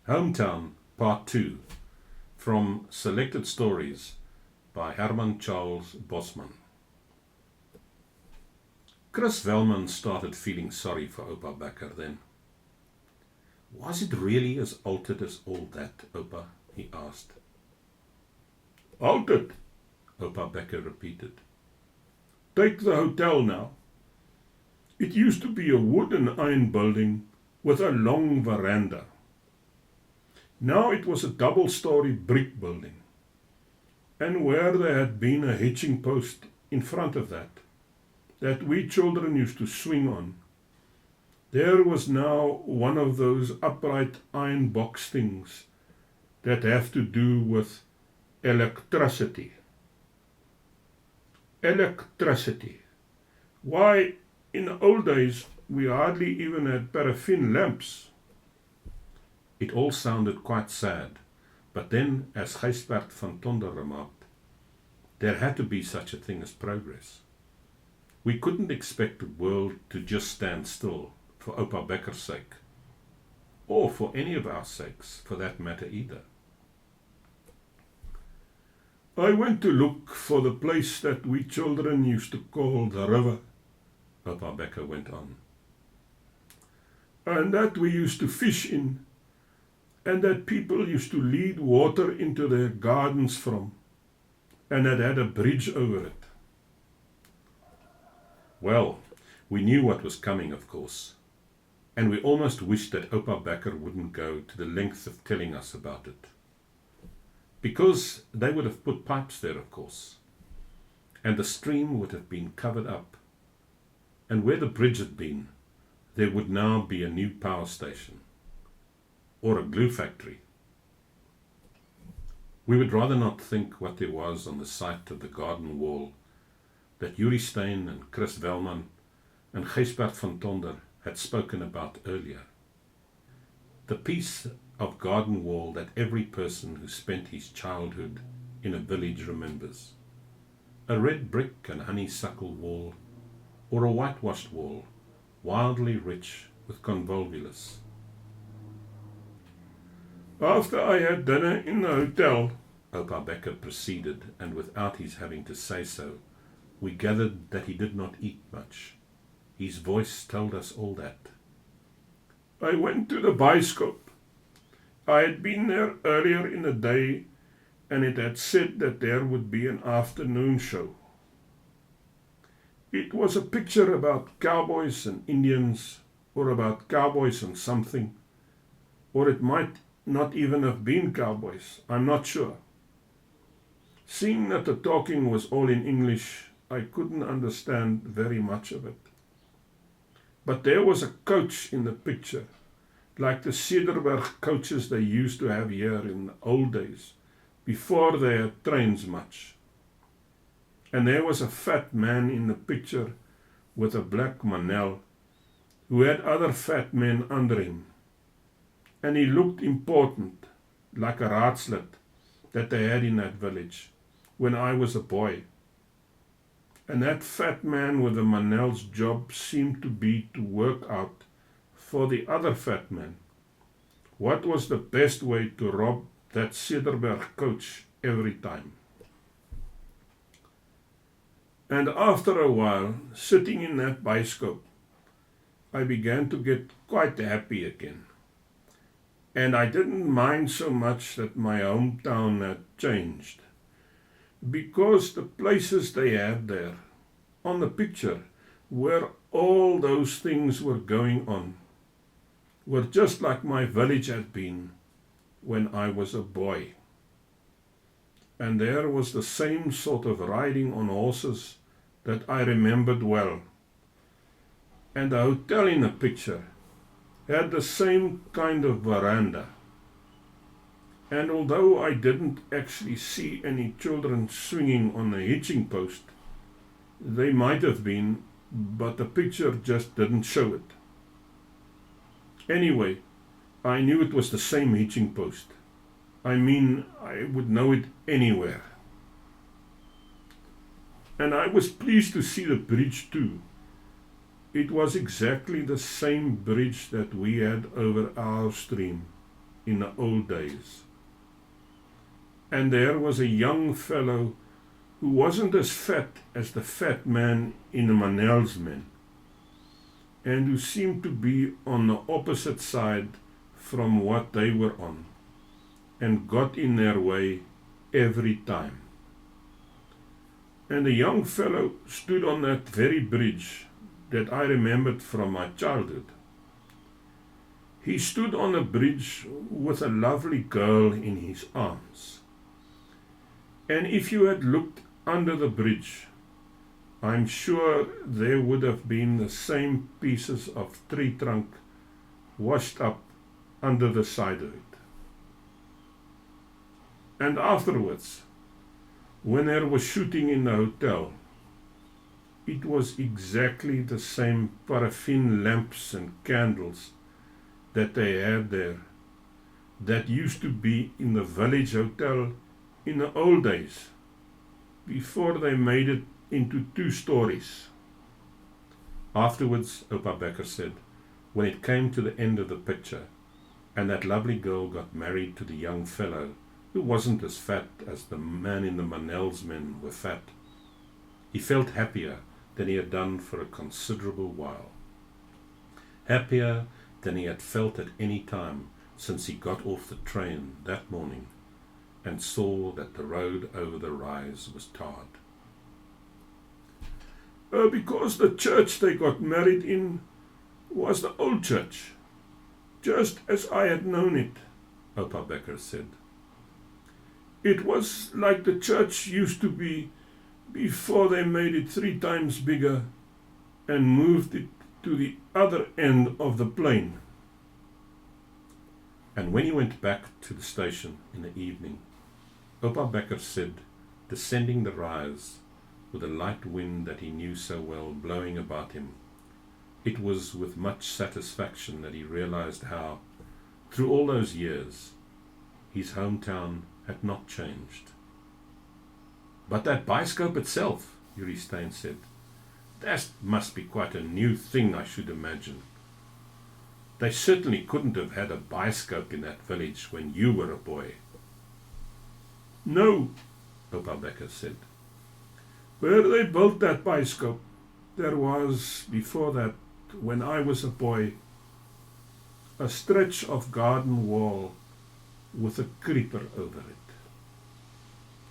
Hometown, Part 2, from Selected Stories by Herman Bosman. Chris Velman started feeling sorry for Oupa Becker then. Was it really as altered as all that, Oupa? He asked. Altered, Oupa Becker repeated. Take the hotel now. It used to be a wood and iron building with a long veranda. Now it was a double-story brick building. And where there had been a hitching post in front of that we children used to swing on, there was now one of those upright iron box things that have to do with electricity. Electricity. Why, in the old days, we hardly even had paraffin lamps. It all sounded quite sad, but then, as Gijsbert van Tonder remarked, there had to be such a thing as progress. We couldn't expect the world to just stand still for Oupa Becker's sake, or for any of our sakes, for that matter either. I went to look for the place that we children used to call the river, Oupa Becker went on. And that we used to fish in, and that people used to lead water into their gardens from, and it had a bridge over it. Well, we knew what was coming, of course, and we almost wished that Oupa Becker wouldn't go to the length of telling us about it. Because they would have put pipes there, of course, and the stream would have been covered up, and where the bridge had been, there would now be a new power station, or a glue factory. We would rather not think what there was on the site of the garden wall that Yuri Stein and Chris Velman and Gijsbert van Tonder had spoken about earlier. The piece of garden wall that every person who spent his childhood in a village remembers. A red brick and honeysuckle wall, or a whitewashed wall, wildly rich with convolvulus. After I had dinner in the hotel, Oupa Becker proceeded, and without his having to say so, we gathered that he did not eat much. His voice told us all that. I went to the bioscope. I had been there earlier in the day, and it had said that there would be an afternoon show. It was a picture about cowboys and Indians, or about cowboys and something, or it might not even have been cowboys, I'm not sure. Seeing that the talking was all in English, I couldn't understand very much of it. But there was a coach in the picture, like the Cederberg coaches they used to have here in the old days, before they had trains much. And there was a fat man in the picture with a black manel, who had other fat men under him. And he looked important, like a raadslid that they had in that village, when I was a boy. And that fat man with the manel's job seemed to be to work out for the other fat man what was the best way to rob that Cederberg coach every time. And after a while, sitting in that bioscope, I began to get quite happy again. And I didn't mind so much that my hometown had changed, because the places they had there, on the picture, where all those things were going on, were just like my village had been when I was a boy. And there was the same sort of riding on horses that I remembered well. And the hotel in the picture had the same kind of veranda. And although I didn't actually see any children swinging on the hitching post, they might have been, but the picture just didn't show it. Anyway, I knew it was the same hitching post. I mean, I would know it anywhere. And I was pleased to see the bridge too. It was exactly the same bridge that we had over our stream. in the old days. And there was a young fellow who wasn't as fat as the fat man in the Manel's men, and who seemed to be on the opposite side from what they were on, and got in their way every time. And the young fellow stood on that very bridge that I remembered from my childhood. He stood on a bridge with a lovely girl in his arms. And if you had looked under the bridge, I'm sure there would have been the same pieces of tree trunk washed up under the side of it. And afterwards, when there was shooting in the hotel, it was exactly the same paraffin lamps and candles that they had there, that used to be in the village hotel in the old days, before they made it into 2 stories. Afterwards, Oupa Becker said, when it came to the end of the picture, and that lovely girl got married to the young fellow, who wasn't as fat as the man in the Manel's men were fat, he felt happier than he had done for a considerable while. Happier than he had felt at any time since he got off the train that morning and saw that the road over the rise was tarred. Because the church they got married in was the old church, just as I had known it, Oupa Becker said. It was like the church used to be before they made it 3 times bigger and moved it to the other end of the plain. And when he went back to the station in the evening, Oupa Becker said, descending the rise with a light wind that he knew so well blowing about him, it was with much satisfaction that he realized how, through all those years, his hometown had not changed. But that bioscope itself, Yuri Stein said, that must be quite a new thing, I should imagine. They certainly couldn't have had a bioscope in that village when you were a boy. No, Oupa Becker said. Where they built that bioscope, there was, before that, when I was a boy, a stretch of garden wall with a creeper over it.